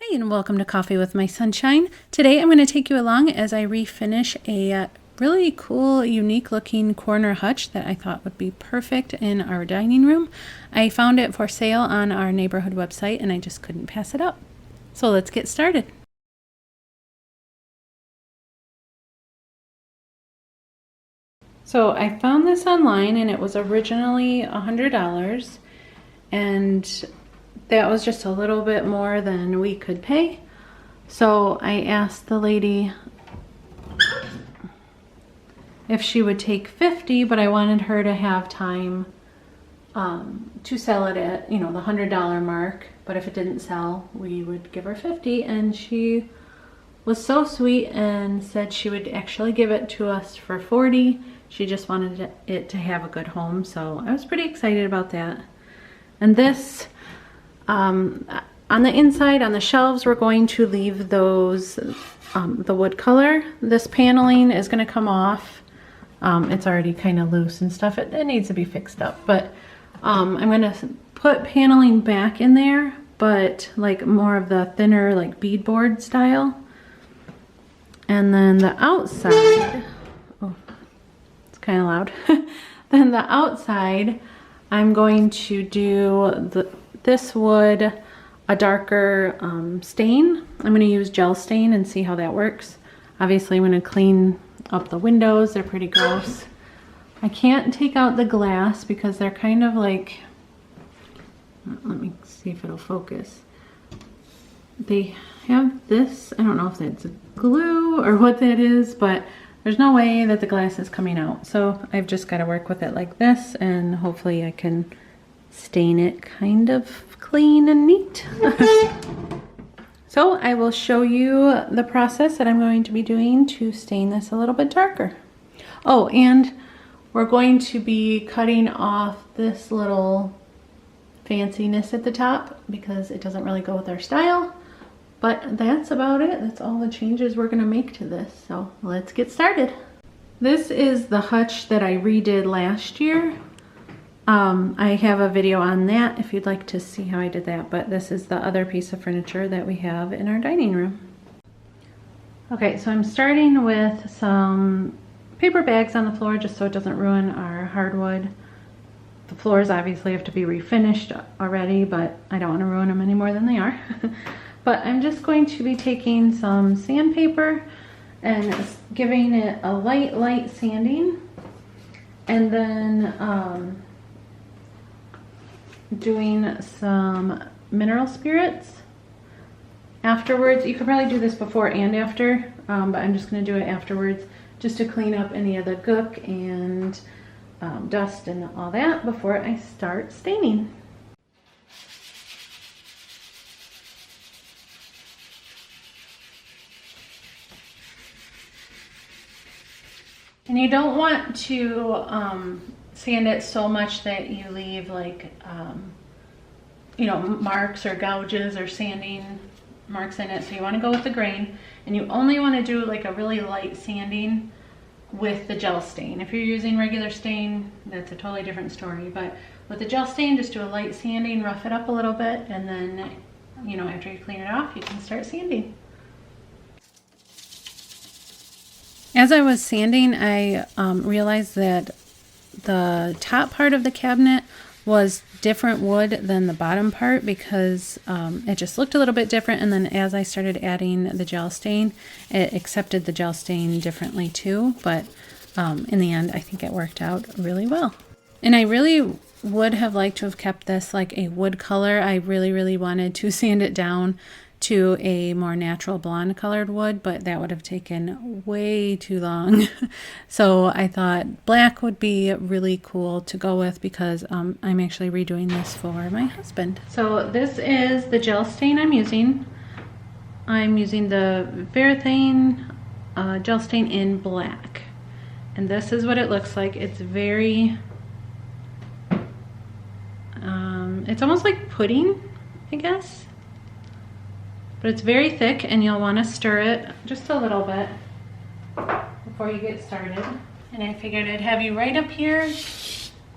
Hi and welcome to Coffee with My Sunshine. Today I'm going to take you along as I refinish a really cool, unique looking corner hutch that I thought would be perfect in our dining room. I found it for sale on our neighborhood website and I just couldn't pass it up. So let's get started. So I found this online and it was originally $100 and that was just a little bit more than we could pay. So I asked the lady if she would take 50, but I wanted her to have time to sell it at, the $100 mark. But if it didn't sell, we would give her 50. And she was so sweet and said she would actually give it to us for 40. She just wanted it to have a good home. So I was pretty excited about that. And this, on the inside, on the shelves, we're going to leave those, the wood color. This paneling is going to come off. It's already kind of loose and stuff. It needs to be fixed up. But I'm going to put paneling back in there, but like more of the thinner, like beadboard style. And then the outside, oh, it's kind of loud. Then the outside, I'm going to do this wood a darker stain. I'm going to use gel stain and see how that works. Obviously I'm going to clean up the windows. They're pretty gross. I can't take out the glass because they're kind of like, let me see if it'll focus. They have this, I don't know if that's glue or what that is, but there's no way that the glass is coming out. So I've just got to work with it like this and hopefully I can stain it kind of clean and neat. So I will show you the process that I'm going to be doing to stain this a little bit darker. Oh, and we're going to be cutting off this little fanciness at the top because it doesn't really go with our style. But that's about it. That's all the changes we're going to make to this. So let's get started. This is the hutch that I redid last year. I have a video on that if you'd like to see how I did that, but this is the other piece of furniture that we have in our dining room. Okay, so I'm starting with some paper bags on the floor just so it doesn't ruin our hardwood. The floors obviously have to be refinished already, but I don't want to ruin them any more than they are. But I'm just going to be taking some sandpaper and giving it a light sanding, and then doing some mineral spirits afterwards. You could probably do this before and after, but I'm just going to do it afterwards just to clean up any of the gook and dust and all that before I start staining. And you don't want to sand it so much that you leave like, marks or gouges or sanding marks in it. So you want to go with the grain, and you only want to do like a really light sanding with the gel stain. If you're using regular stain, that's a totally different story. But with the gel stain, just do a light sanding, rough it up a little bit, and then, after you clean it off, you can start sanding. As I was sanding, I realized that the top part of the cabinet was different wood than the bottom part because it just looked a little bit different. And then as I started adding the gel stain, it accepted the gel stain differently too. But in the end, I think it worked out really well. And I really would have liked to have kept this like a wood color. I really wanted to sand it down to a more natural blonde colored wood, but that would have taken way too long. So I thought black would be really cool to go with because I'm actually redoing this for my husband. So this is the gel stain I'm using. I'm using the Verithane gel stain in black. And this is what it looks like. It's very, it's almost like pudding, I guess. But it's very thick and you'll want to stir it just a little bit before you get started. And I figured I'd have you right up here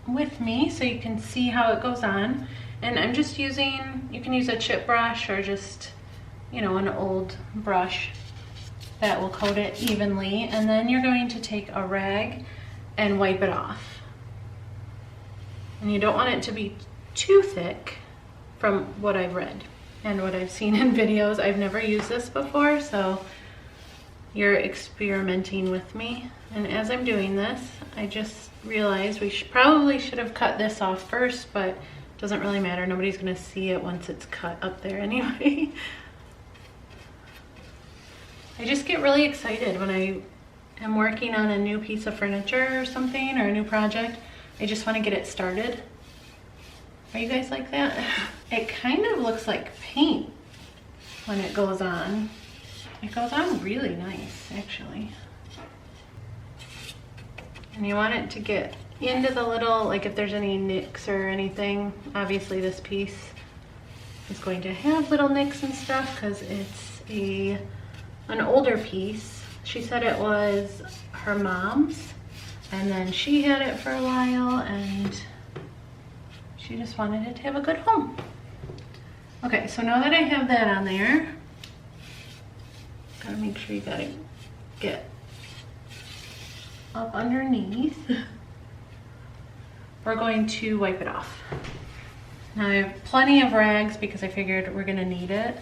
with me so you can see how it goes on. And I'm just using, you can use a chip brush or just you know, an old brush that will coat it evenly. And then you're going to take a rag and wipe it off. And you don't want it to be too thick from what I've read and what I've seen in videos. I've never used this before, so you're experimenting with me. And as I'm doing this, I just realized we probably should have cut this off first, but it doesn't really matter. Nobody's gonna see it once it's cut up there anyway. I just get really excited when I am working on a new piece of furniture or something, or a new project. I just want to get it started. Are you guys like that? It kind of looks like paint when it goes on. It goes on really nice, actually. And you want it to get into the little, like if there's any nicks or anything. Obviously this piece is going to have little nicks and stuff because it's an older piece. She said it was her mom's, and then she had it for a while, and she just wanted it to have a good home. Okay, so now that I have that on there, gotta make sure you gotta get up underneath. We're going to wipe it off. Now I have plenty of rags because I figured we're gonna need it.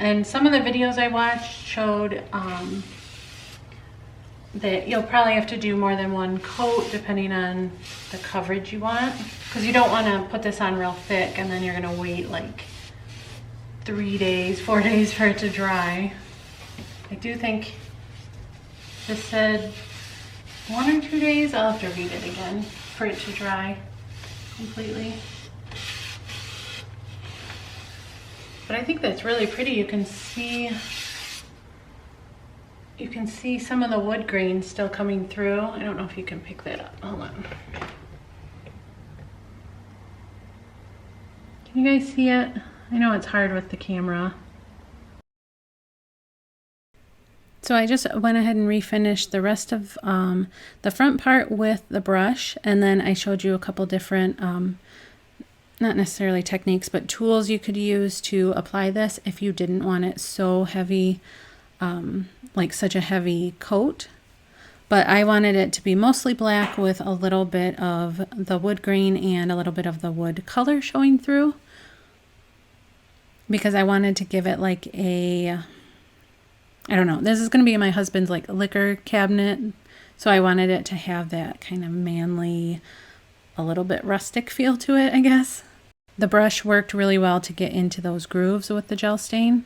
And some of the videos I watched showed that you'll probably have to do more than one coat depending on the coverage you want, because you don't want to put this on real thick and then you're going to wait like 3 days, 4 days for it to dry. I do think this said 1 or 2 days. I'll have to read it again for it to dry completely. But I think that's really pretty. You can see some of the wood grain still coming through. I don't know if you can pick that up. Hold on. Can you guys see it? I know it's hard with the camera. So I just went ahead and refinished the rest of the front part with the brush, and then I showed you a couple different not necessarily techniques, but tools you could use to apply this if you didn't want it so heavy, like such a heavy coat. But I wanted it to be mostly black with a little bit of the wood grain and a little bit of the wood color showing through, because I wanted to give it like a, I don't know, this is going to be my husband's like liquor cabinet, so I wanted it to have that kind of manly, a little bit rustic feel to it, I guess. The brush worked really well to get into those grooves with the gel stain.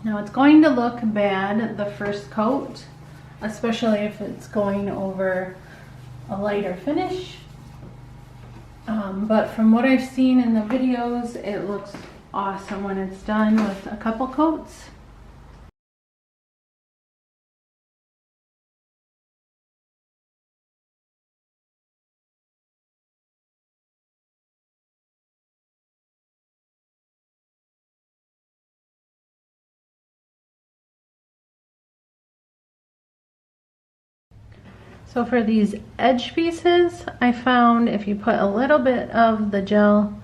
Now it's going to look bad the first coat, especially if it's going over a lighter finish. But from what I've seen in the videos, it looks awesome when it's done with a couple coats. So for these edge pieces, I found if you put a little bit of the gel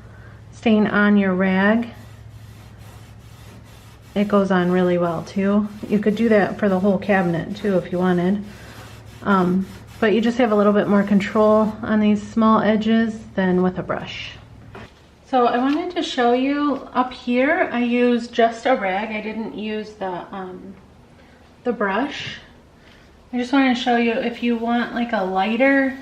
stain on your rag, it goes on really well too. You could do that for the whole cabinet too if you wanted. But you just have a little bit more control on these small edges than with a brush. So I wanted to show you up here, I used just a rag. I didn't use the brush. I just wanted to show you if you want like a lighter,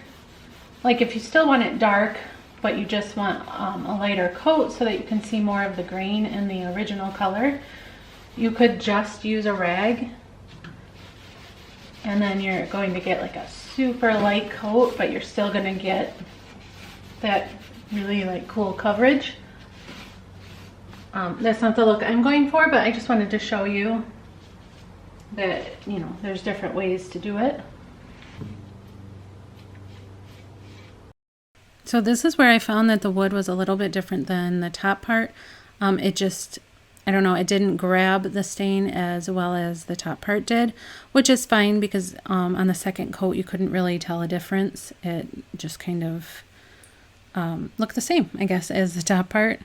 like if you still want it dark, but you just want a lighter coat so that you can see more of the grain in the original color, you could just use a rag. And then you're going to get like a super light coat, but you're still going to get that really like cool coverage. That's not the look I'm going for, but I just wanted to show you that, you know, there's different ways to do it. So this is where I found that the wood was a little bit different than the top part. It just, I don't know, it didn't grab the stain as well as the top part did, which is fine because on the second coat you couldn't really tell a difference. It just kind of look the same, I guess, as the top part.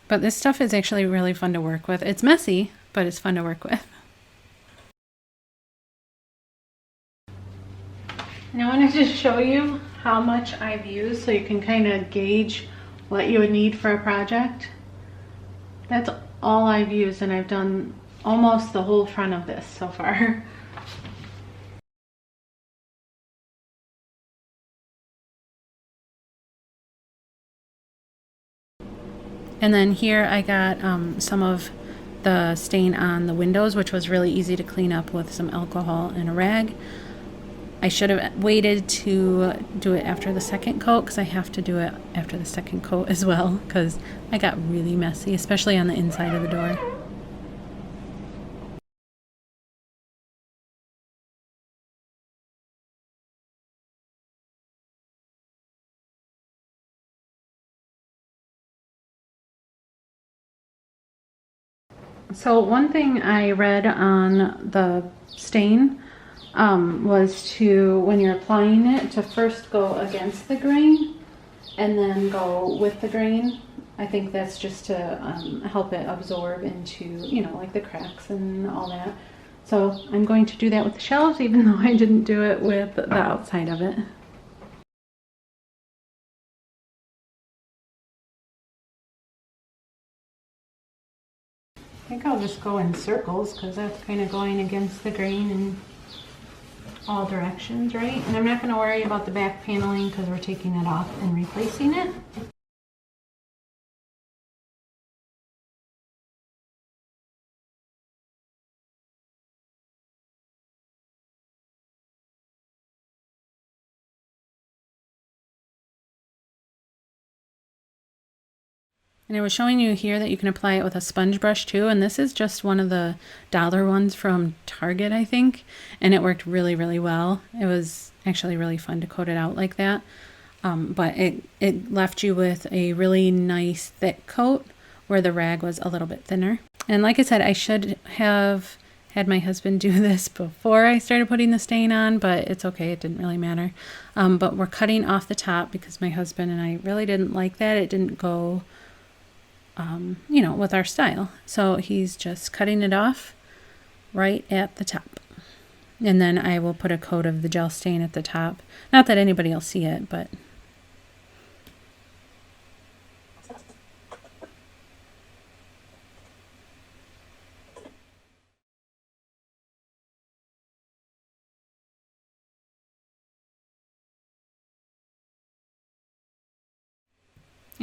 But this stuff is actually really fun to work with. It's messy, but it's fun to work with. And I wanted to show you how much I've used so you can kind of gauge what you would need for a project. That's all I've used, and I've done almost the whole front of this so far. And then here I got some of the stain on the windows, which was really easy to clean up with some alcohol and a rag. I should have waited to do it after the second coat, because I have to do it after the second coat as well, because I got really messy, especially on the inside of the door. So one thing I read on the stain was to, when you're applying it, to first go against the grain and then go with the grain. I think that's just to help it absorb into, you know, like the cracks and all that. So I'm going to do that with the shelves, even though I didn't do it with the outside of it. I think I'll just go in circles, because that's kind of going against the grain in all directions, right? And I'm not going to worry about the back paneling because we're taking it off and replacing it. And I was showing you here that you can apply it with a sponge brush too, and this is just one of the dollar ones from Target, I think, and it worked really, really well. It was actually really fun to coat it out like that, but it left you with a really nice thick coat where the rag was a little bit thinner. And like I said, I should have had my husband do this before I started putting the stain on, but it's okay, it didn't really matter. But we're cutting off the top because my husband and I really didn't like that. It didn't go you know, with our style. So he's just cutting it off right at the top. And then I will put a coat of the gel stain at the top. Not that anybody will see it, but...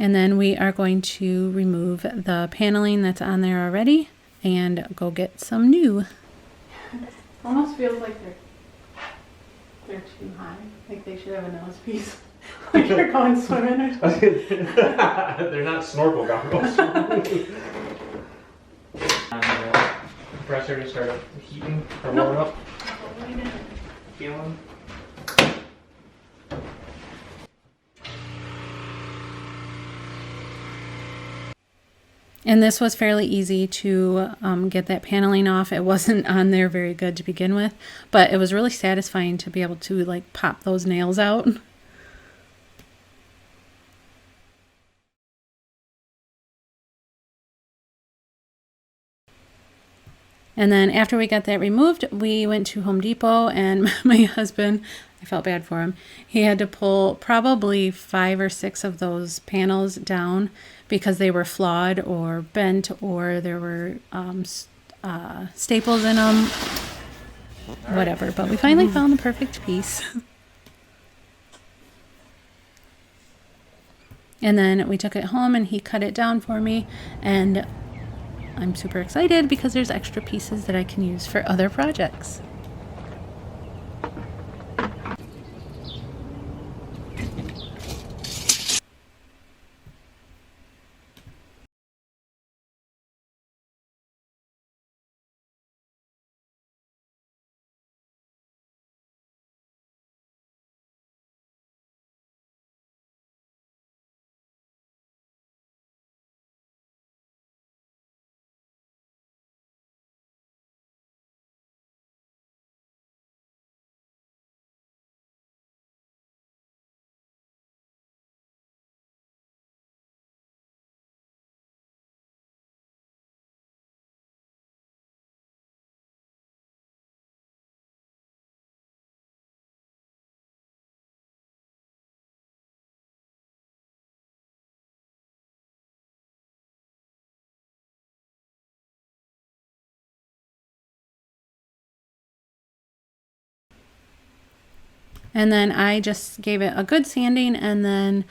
And then we are going to remove the paneling that's on there already and go get some new. Almost feels like they're too high. Like they should have a nose piece. Like they're going swimming or something. They're not snorkel goggles. Compressor to start heating or warming up. Feeling. And this was fairly easy to get that paneling off. It wasn't on there very good to begin with, but it was really satisfying to be able to like pop those nails out. And then after we got that removed, we went to Home Depot, and my husband, I felt bad for him. He had to pull probably 5 or 6 of those panels down because they were flawed or bent, or there were staples in them, whatever. But we finally found the perfect piece. And then we took it home and he cut it down for me, and I'm super excited because there's extra pieces that I can use for other projects. And then I just gave it a good sanding and then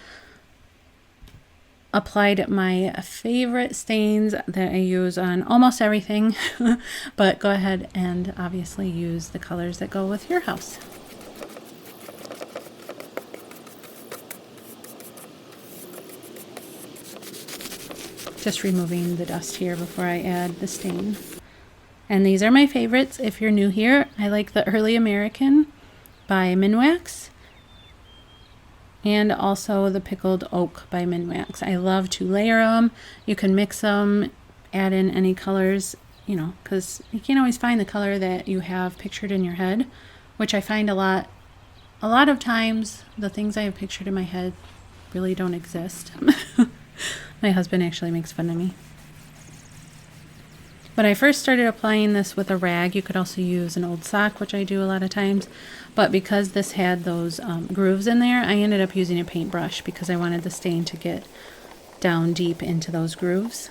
applied my favorite stains that I use on almost everything. But go ahead and obviously use the colors that go with your house. Just removing the dust here before I add the stain. And these are my favorites. If you're new here, I like the Early American by Minwax and also the Pickled Oak by Minwax. I love to layer them. You can mix them, add in any colors, you know, because you can't always find the color that you have pictured in your head, which I find a lot of times the things I have pictured in my head really don't exist. My husband actually makes fun of me. When I first started applying this with a rag, you could also use an old sock, which I do a lot of times. But because this had those grooves in there, I ended up using a paintbrush because I wanted the stain to get down deep into those grooves.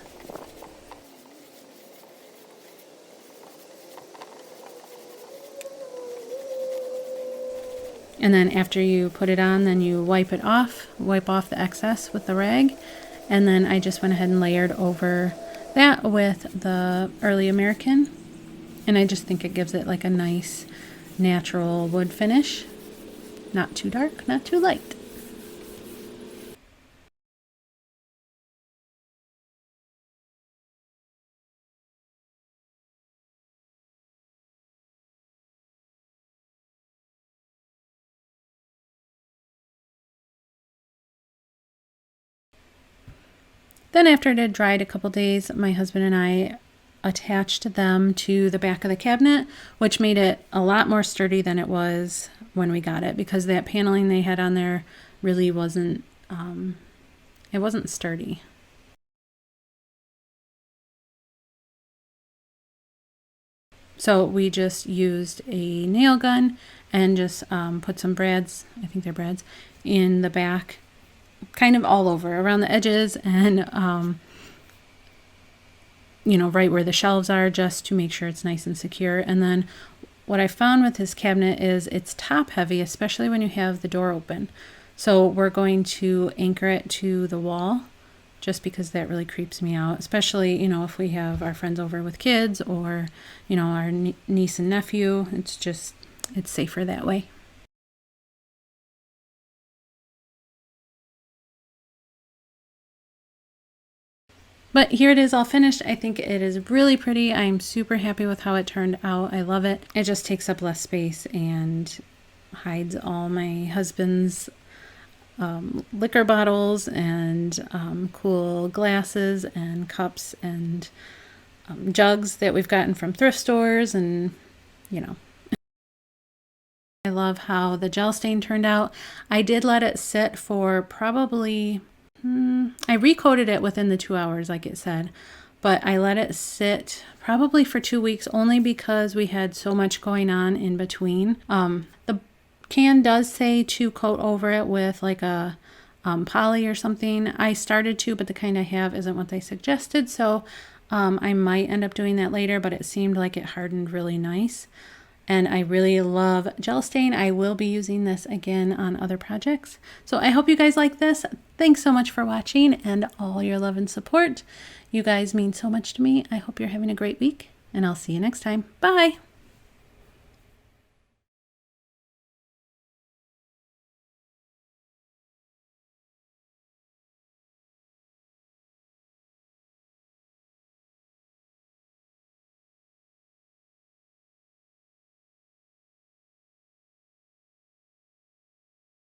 And then after you put it on, then you wipe off the excess with the rag. And then I just went ahead and layered over that with the Early American, and I just think it gives it like a nice natural wood finish. Not too dark, not too light. Then after it had dried a couple days, my husband and I attached them to the back of the cabinet, which made it a lot more sturdy than it was when we got it, because that paneling they had on there really wasn't, it wasn't sturdy. So we just used a nail gun and just put some brads, I think they're brads, in the back, kind of all over, around the edges and, you know, right where the shelves are, just to make sure it's nice and secure. And then what I found with this cabinet is it's top heavy, especially when you have the door open. So we're going to anchor it to the wall, just because that really creeps me out, especially, you know, if we have our friends over with kids or, you know, our niece and nephew. It's safer that way. But here it is all finished. I think it is really pretty. I'm super happy with how it turned out. I love it. It just takes up less space and hides all my husband's liquor bottles and cool glasses and cups and jugs that we've gotten from thrift stores, and, you know. I love how the gel stain turned out. I did let it sit for probably... I recoated it within the 2 hours, like it said, but I let it sit probably for 2 weeks only because we had so much going on in between. The can does say to coat over it with like a poly or something. I started to, but the kind I have isn't what they suggested, so I might end up doing that later, but it seemed like it hardened really nice. And I really love gel stain. I will be using this again on other projects. So I hope you guys like this. Thanks so much for watching and all your love and support. You guys mean so much to me. I hope you're having a great week, and I'll see you next time. Bye.